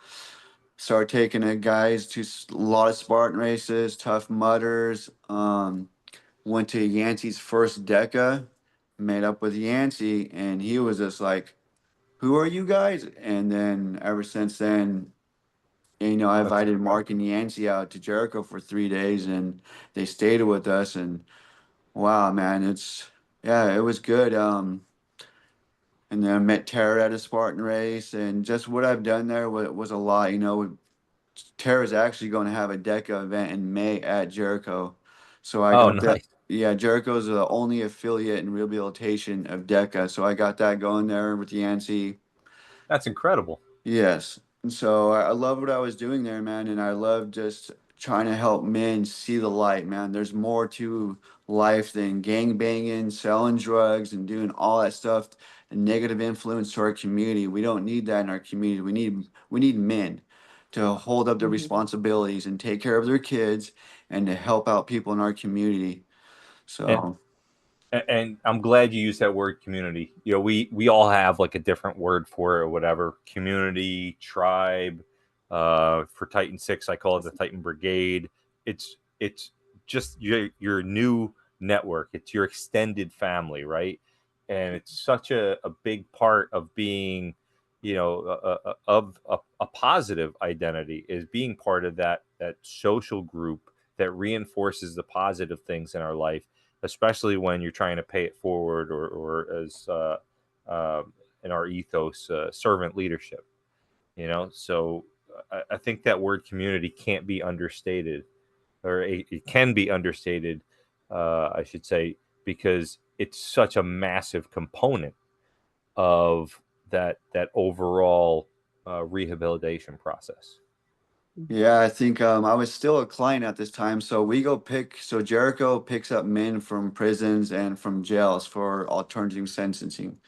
started taking the guys to a lot of Spartan races, Tough Mudders. Went to Yancey's first DECA, met up with Yancey, and he was just like, who are you guys? And then ever since then, you know, I That's invited Mark incredible. and Yancey out to Jericho for 3 days, and they stayed with us. And wow, man, yeah, it was good. And then I met Tara at a Spartan race, and just what I've done there was a lot. You know, Tara's actually going to have a DECA event in May at Jericho, so I Oh, got that. nice. Yeah, Jericho's the only affiliate in rehabilitation of DECA, so I got that going there with Yancey. That's incredible. Yes. And so I love what I was doing there, man. And I love just trying to help men see the light, man. There's more to life than gang banging, selling drugs, and doing all that stuff, and negative influence to our community. We don't need that in our community. We need men to hold up their Mhm. responsibilities and take care of their kids and to help out people in our community. And So And I'm glad you used that word community. You know, we all have like a different word for it or whatever. Community, tribe. For Titan 6, I call it the Titan Brigade. It's just your new network. It's your extended family, right? And it's such a big part of being, you know, a positive identity is being part of that social group that reinforces the positive things in our life, especially when you're trying to pay it forward, or as in our ethos, servant leadership. You know, so I think that word community can't be understated, or it can be understated, I should say, because it's such a massive component of that overall rehabilitation process. Yeah, I think I was still a client at this time. So Jericho picks up men from prisons and from jails for alternative sentencing.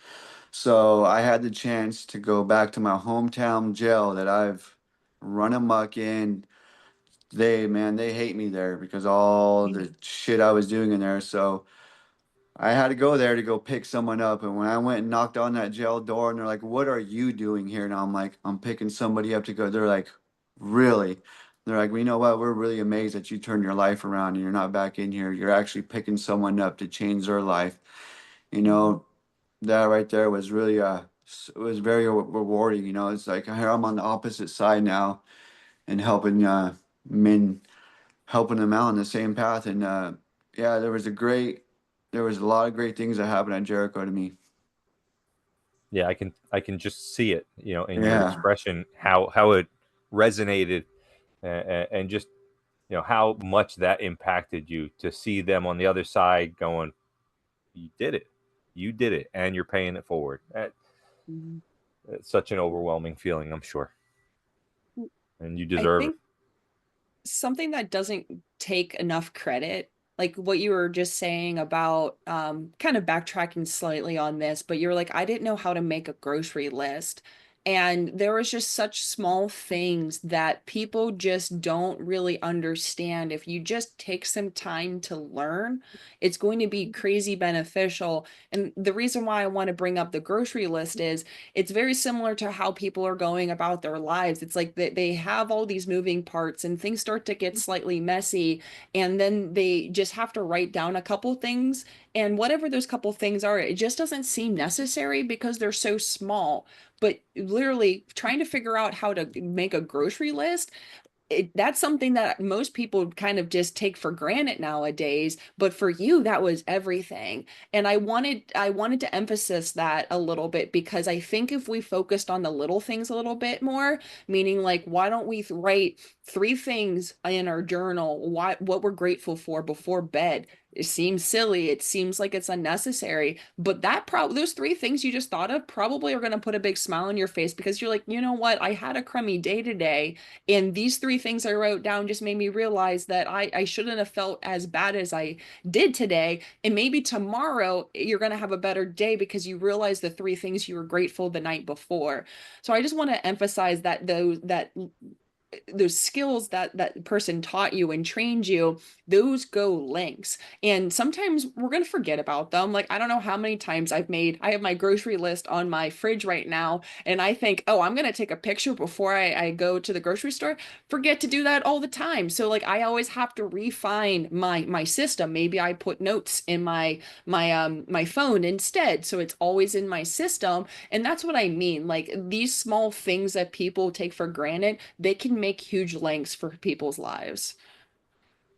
So I had the chance to go back to my hometown jail that I've run amok in. They hate me there because all the shit I was doing in there. So I had to go there to go pick someone up. And when I went and knocked on that jail door and they're like, "What are you doing here?" And I'm like, "I'm picking somebody up to go." They're like, "Really?" They're like, "Well, you know what? We're really amazed that you turned your life around and you're not back in here. You're actually picking someone up to change their life." You know, that right there was really it was very rewarding. You know, it's like here I'm on the opposite side now and helping men, helping them out on the same path. And yeah, there was a lot of great things that happened at Jericho to me. Yeah, I can just see it, you know, in your Yeah. expression, how it resonated, and just, you know, how much that impacted you to see them on the other side going, you did it, and you're paying it forward. Mhm. It's such an overwhelming feeling, I'm sure, and you I deserve it. think something that doesn't take enough credit, like what you were just saying about kind of backtracking slightly on this, but you're like, I didn't know how to make a grocery list. And there was just such small things that people just don't really understand. If you just take some time to learn, it's going to be crazy beneficial. And the reason why I want to bring up the grocery list is it's very similar to how people are going about their lives. It's like they have all these moving parts and things start to get slightly messy. And then they just have to write down a couple things. And whatever those couple things are, it just doesn't seem necessary because they're so small. But literally trying to figure out how to make a grocery list, that's something that most people kind of just take for granted nowadays, but for you that was everything. And I wanted to emphasize that a little bit because I think if we focused on the little things a little bit more, meaning like why don't we write three things in our journal, what we're grateful for before bed. It seems silly, it seems like it's unnecessary, but that probably those three things you just thought of probably are going to put a big smile on your face because you're like, you know what, I had a crummy day today, and these three things I wrote down just made me realize that I shouldn't have felt as bad as I did today. And maybe tomorrow you're going to have a better day because you realize the three things you were grateful the night before. So I just want to emphasize that those skills that that person taught you and trained you, those go links. And sometimes we're going to forget about them. Like I don't know how many times I have my grocery list on my fridge right now, and I think, oh, I'm going to take a picture before I go to the grocery store. Forget to do that all the time. So like I always have to refine my system. Maybe I put notes in my phone instead, so it's always in my system. And that's what I mean. Like these small things that people take for granted, they can make huge lengths for people's lives.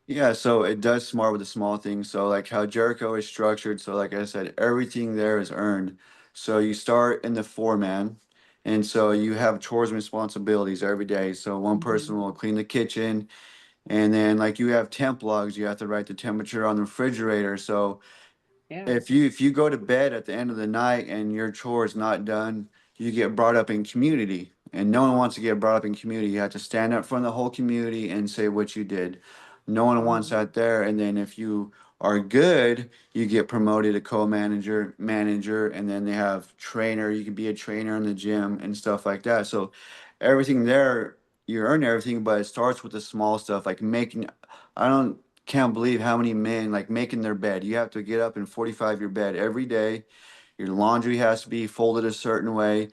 Yeah, so it does smart with the small things. So like how Jericho is structured, so like I said, everything there is earned. So you start in the foreman, and so you have chores and responsibilities every day. So one person Mhm. will clean the kitchen, and then like you have temp logs, you have to write the temperature on the refrigerator. So Yeah. if you go to bed at the end of the night and your chore is not done, you get brought up in community. And no one wants to get brought up in community. You have to stand up front of the whole community and say what you did. No one wants Mhm. that there. And then if you are good, you get promoted to co-manager, manager, and then they have trainer. You can be a trainer in the gym and stuff like that. So everything there, you earn everything, but it starts with the small stuff like making. I don't. can't believe how many men like making their bed. You have to get up and 45 your bed every day. Your laundry has to be folded a certain way.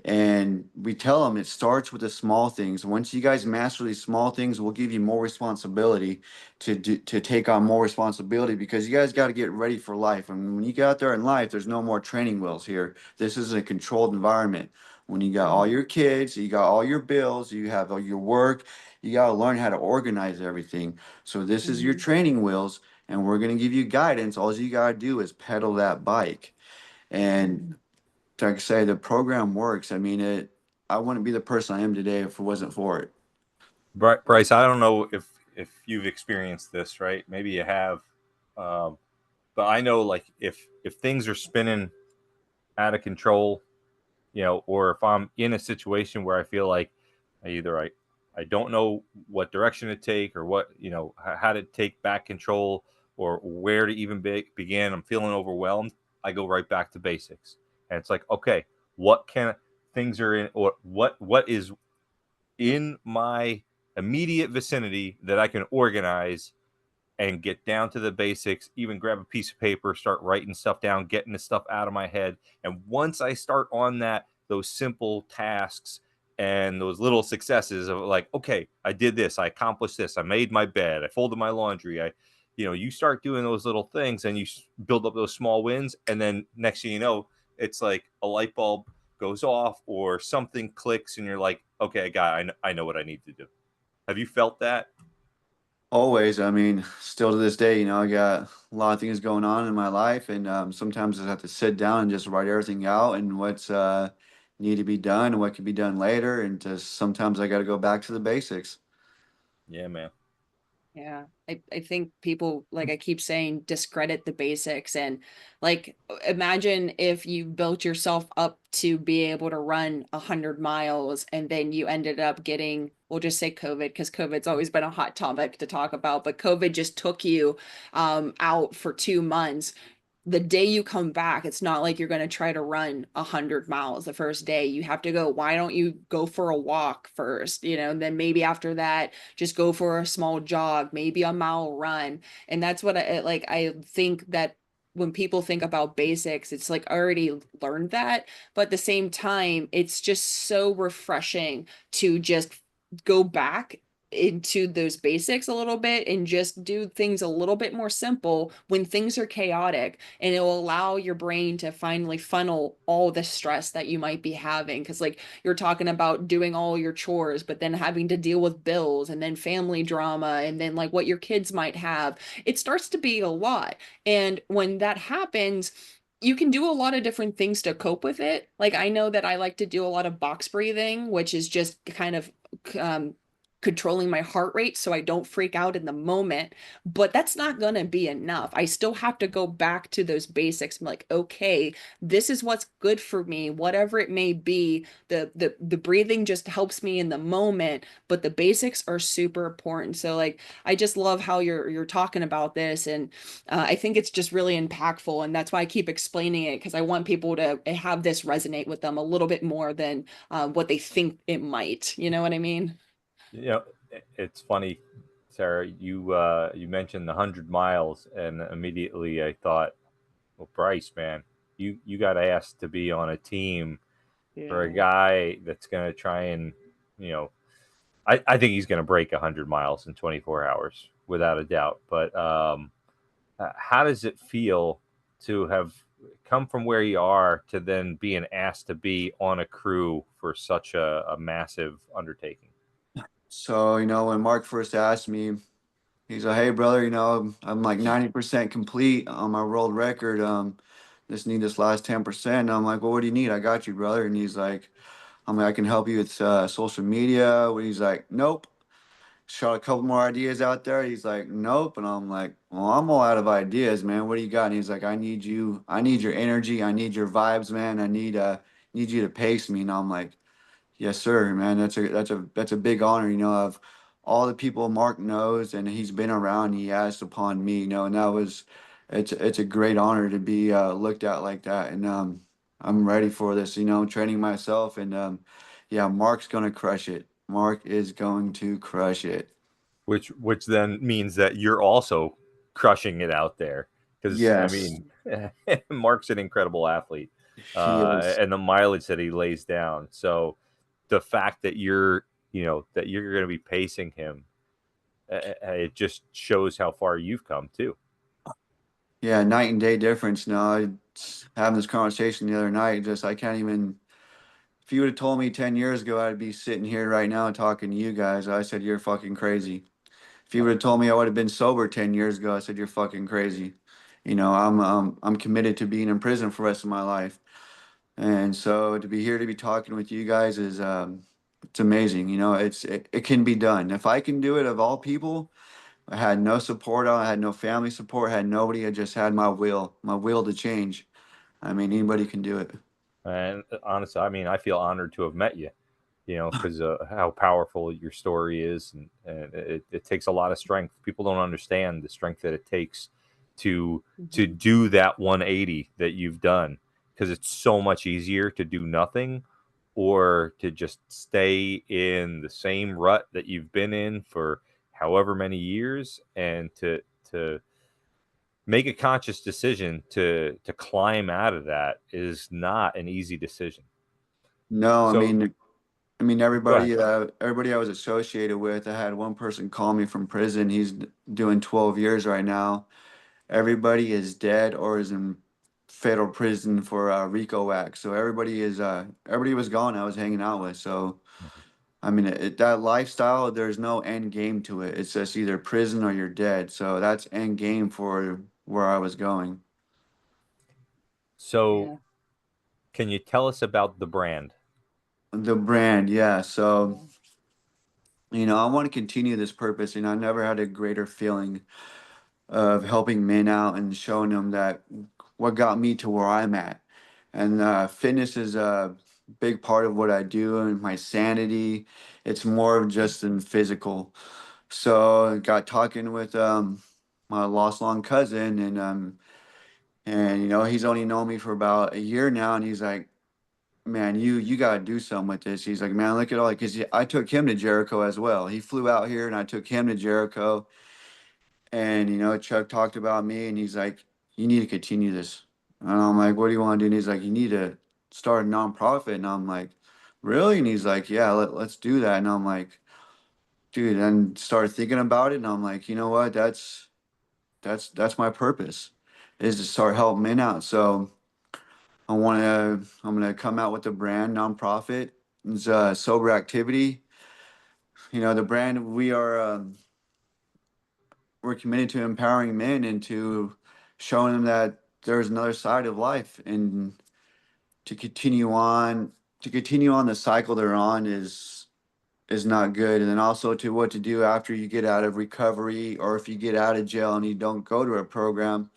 And we tell them it starts with the small things. Once you guys master these small things, we'll give you more responsibility to take on more responsibility, because you guys got to get ready for life. And when you get out there in life, there's no more training wheels here. This is a controlled environment. When you got all your kids, you got all your bills, you have all your work, you got to learn how to organize everything. So this is your Mhm. training wheels, and we're going to give you guidance. All you got to do is pedal that bike. And like I say, the program works. I mean, I wouldn't be the person I am today if it wasn't for it. Bryce, I don't know if you've experienced this, right? Maybe you have, um, but I know like if things are spinning out of control, or if I'm in a situation where I feel like I don't know what direction to take, or what how to take back control, or where to even begin. I'm feeling overwhelmed. I go right back to basics, and it's like, okay, what can things are in, or what is in my immediate vicinity that I can organize and get down to the basics, even grab a piece of paper, start writing stuff down, getting the stuff out of my head. And once I start on those simple tasks and those little successes of like, okay, I did this, I accomplished this, I made my bed, I folded my laundry, you start doing those little things and you build up those small wins. And then next thing you know, it's like a light bulb goes off or something clicks and you're like, okay, I know what I need to do. Have you felt that? Always. I mean, still to this day, I got a lot of things going on in my life, and sometimes I have to sit down and just write everything out and what's need to be done and what can be done later, and just sometimes I got to go back to the basics. Yeah, man. Yeah, I think people, like I keep saying, discredit the basics. And like, imagine if you built yourself up to be able to run 100 miles and then you ended up getting, we'll just say COVID, because COVID's always been a hot topic to talk about, but COVID just took you out for 2 months. The day you come back, it's not like you're going to try to run 100 miles the first day. You have to go, why don't you go for a walk first, and then maybe after that just go for a small jog, maybe a mile run. And that's what I think that when people think about basics, it's like I already learned that, but at the same time it's just so refreshing to just go back into those basics a little bit and just do things a little bit more simple when things are chaotic, and it will allow your brain to finally funnel all the stress that you might be having. Because like you're talking about doing all your chores but then having to deal with bills and then family drama and then like what your kids might have, it starts to be a lot. And when that happens, you can do a lot of different things to cope with it. Like I know that I like to do a lot of box breathing, which is just kind of um, controlling my heart rate so I don't freak out in the moment. But that's not going to be enough. I still have to go back to those basics. I'm like, okay, this is what's good for me, whatever it may be. The breathing just helps me in the moment, but the basics are super important. So like I just love how you're talking about this, and I think it's just really impactful, and that's why I keep explaining it, because I want people to have this resonate with them a little bit more than what they think it might. You know what I mean? It's funny, Sarah. You mentioned the 100 miles, and immediately I thought, well, Brice, man, you got asked to be on a team for a Yeah. guy that's going to try and, you know, I think he's going to break 100 miles in 24 hours without a doubt. But how does it feel to have come from where you are to then being asked to be on a crew for such a massive undertaking? So, when Mark first asked me, he's like, "Hey, brother, I'm like 90% complete on my world record. Just need this last 10%." I'm like, "Well, what do you need? I got you, brother." And he's like, "I'm like, I can help you with social media." He's like, "Nope." Shot a couple more ideas out there. He's like, "Nope." And I'm like, "Well, I'm all out of ideas, man. What do you got?" And he's like, "I need you. I need your energy. I need your vibes, man. I need you to pace me." And I'm like, "Yes, sir, man. That's a big honor, of all the people Mark knows and he's been around, he asked upon me, and it's a great honor to be looked at like that. And I'm ready for this, training myself, and yeah, Mark's gonna crush it. Mark is going to crush it. which then means that you're also crushing it out there. Because I Yes, mean, Mark's an incredible athlete, he is. and the mileage that he lays down. So the fact that you're going to be pacing him, it just shows how far you've come too. Yeah, night and day difference. No, I having this conversation the other night. Just I can't even. If you would have told me 10 years ago I'd be sitting here right now talking to you guys, I said you're fucking crazy. If you would have told me I would have been sober 10 years ago, I said you're fucking crazy. I'm committed to being in prison for the rest of my life. And so to be here to be talking with you guys is it's amazing. It can be done. If I can do it of all people, I had no support, I had no family support, had nobody, I just had my will to change. I mean, anybody can do it. And honestly, I mean, I feel honored to have met you, because how powerful your story is, and it takes a lot of strength. People don't understand the strength that it takes to do that 180 that you've done, because it's so much easier to do nothing or to just stay in the same rut that you've been in for however many years, and to make a conscious decision to climb out of that is not an easy decision. No, So go ahead. everybody I was associated with, I had one person call me from prison. He's doing 12 years right now. Everybody is dead or is in federal prison for RICO Act. So everybody was gone. I was hanging out with. So I mean, that lifestyle, there's no end game to it. It's just either prison or you're dead. So that's end game for where I was going. So Yeah. can you tell us about the brand? The brand, yeah. So, I want to continue this purpose. I never had a greater feeling of helping men out and showing them that what got me to where I'm at. And fitness is a big part of what I do and my sanity. It's more of just than physical. So I got talking with my lost long cousin, and he's only known me for about a year now, and he's like, man, you gotta do something with this. He's like, man, look at all, because I took him to Jericho as well. He flew out here, and I took him to Jericho, and Chuck talked about me, and he's like, you need to continue this. And I'm like, what do you want to do? And he's like, you need to start a nonprofit. And I'm like, really? And he's like, yeah, let's do that. And I'm like, dude, and started thinking about it, and I'm like, you know what? That's my purpose, is to start helping men out. So I'm gonna come out with a brand nonprofit. It's sober activity. The brand, we're committed to empowering men and to showing them that there's another side of life, and to continue on the cycle they're on is not good. And then also to what to do after you get out of recovery, or if you get out of jail and you don't go to a program.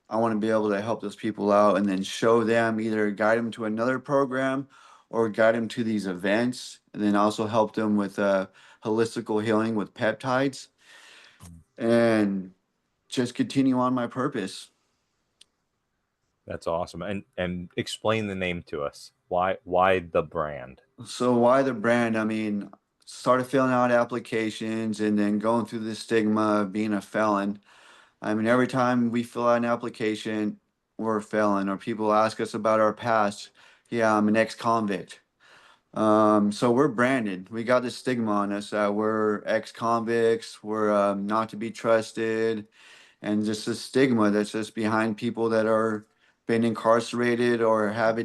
I want to be able to help those people out and then show them, either guide them to another program or guide them to these events, and then also help them with holistical healing with peptides, and just continue on my purpose. That's awesome. And explain the name to us. Why the brand? So why the brand? I mean, started filling out applications and then going through the stigma of being a felon. I mean, every time we fill out an application, we're a felon, or people ask us about our past. Yeah, I'm an ex-convict. So we're branded. We got this stigma on us that we're ex-convicts, we're not to be trusted, and just a stigma that's just behind people that are been incarcerated or have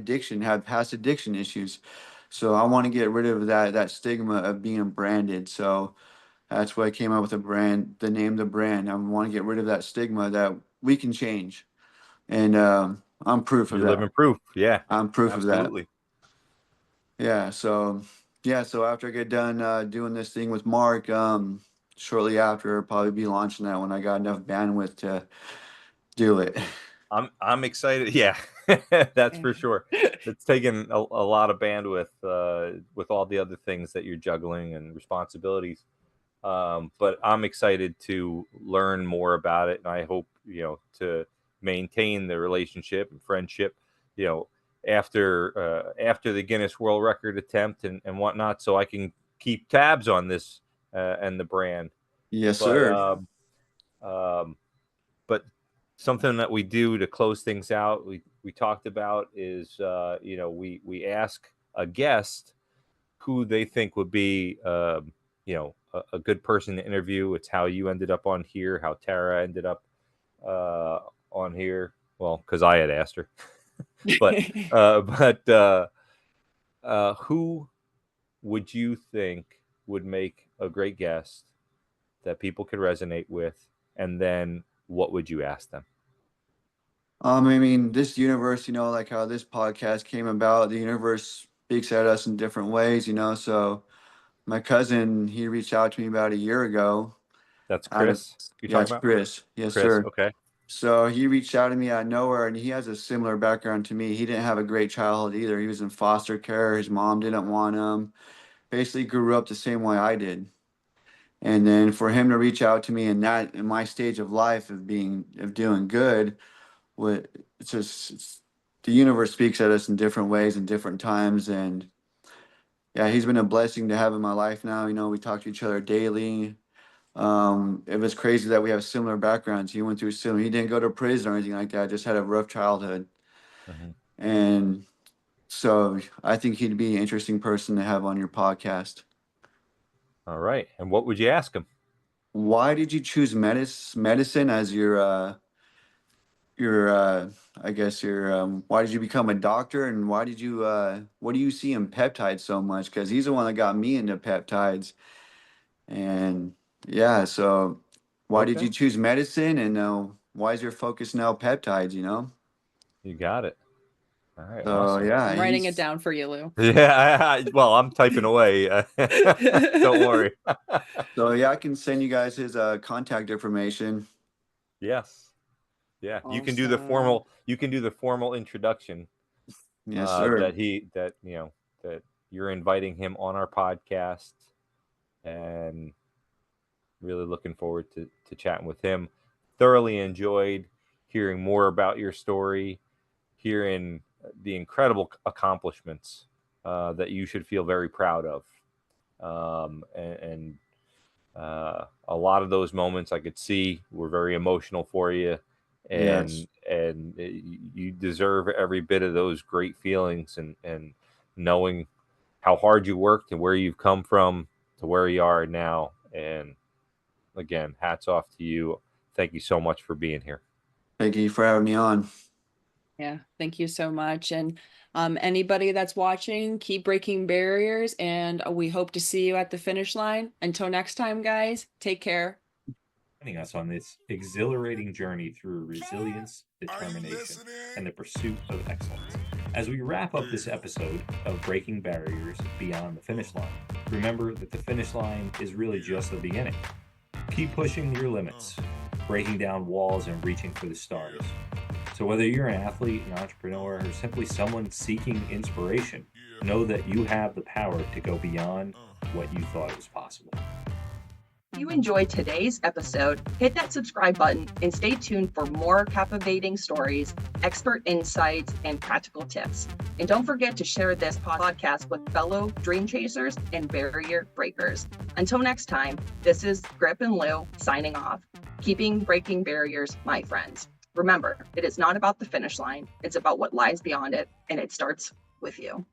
past addiction issues. So I want to get rid of that stigma of being branded. So that's why I came up with the name, the brand. I want to get rid of that stigma that we can change, and I'm proof of You're that. living proof. Yeah, I'm proof of that. absolutely. Yeah, so after I get done doing this thing with Mark, shortly after I'll probably be launching that when I got enough bandwidth to do it. I'm excited. Yeah, that's for sure. It's taken a lot of bandwidth with all the other things that you're juggling and responsibilities. But I'm excited to learn more about it, and I hope to maintain the relationship and friendship, after the Guinness World Record attempt and whatnot, so I can keep tabs on this and the brand. Yes, But sir. but something that we do to close things out, we talked about is we ask a guest who they think would be a good person to interview. It's how you ended up on here, how Tara ended up on here. Well, because I had asked her, but who would you think would make a great guest that people could resonate with, and then what would you ask them? I mean, this universe, like how this podcast came about, the universe speaks at us in different ways, so my cousin, he reached out to me about a year ago. That's Out of, Chris you're yeah, talking it's about? Chris. Yes, Chris, sir. okay. So he reached out to me out of nowhere, and he has a similar background to me. He didn't have a great childhood either. He was in foster care. His mom didn't want him. Basically, grew up the same way I did. And then for him to reach out to me in my stage of life of doing good, what it's just the universe speaks at us in different ways and different times. And yeah, he's been a blessing to have in my life now. We talk to each other daily. It was crazy that we have similar backgrounds. He went through similar. He didn't go to prison or anything like that. Just had a rough childhood, Mhm. and so I think he'd be an interesting person to have on your podcast. All right. And what would you ask him? Why did you choose medicine as your I guess your why did you become a doctor, and why did you what do you see in peptides so much? Because he's the one that got me into peptides, and yeah, so why did Okay. you choose medicine, and why is your focus now peptides? You got it. All right. So Awesome. yeah, I'm writing it down for you, Lou. Yeah. Well, I'm typing away. Don't worry. so yeah, I can send you guys his contact information. Yes. Yeah. You can do Awesome. the formal introduction Yes, sir. that you're inviting him on our podcast, and really looking forward to chatting with him. Thoroughly enjoyed hearing more about your story, hearing the incredible accomplishments that you should feel very proud of. And a lot of those moments I could see were very emotional for you. Yes. And you deserve every bit of those great feelings, and knowing how hard you worked and where you've come from to where you are now. And again, hats off to you. Thank you so much for being here. Thank you for having me on. Yeah, thank you so much. And anybody that's watching, keep breaking barriers, and we hope to see you at the finish line. Until next time, guys, take care. Joining us on this exhilarating journey through resilience, determination, and the pursuit of excellence. As we wrap up this episode of Breaking Barriers Beyond the Finish Line, remember that the finish line is really just the beginning. Keep pushing your limits, breaking down walls, and reaching for the stars. So whether you're an athlete, an entrepreneur, or simply someone seeking inspiration, know that you have the power to go beyond what you thought was possible. If you enjoyed today's episode, hit that subscribe button and stay tuned for more captivating stories, expert insights, and practical tips. And don't forget to share this podcast with fellow dream chasers and barrier breakers. Until next time, this is Grip and Lou signing off, keeping breaking barriers, my friends. Remember, it is not about the finish line. It's about what lies beyond it, and it starts with you.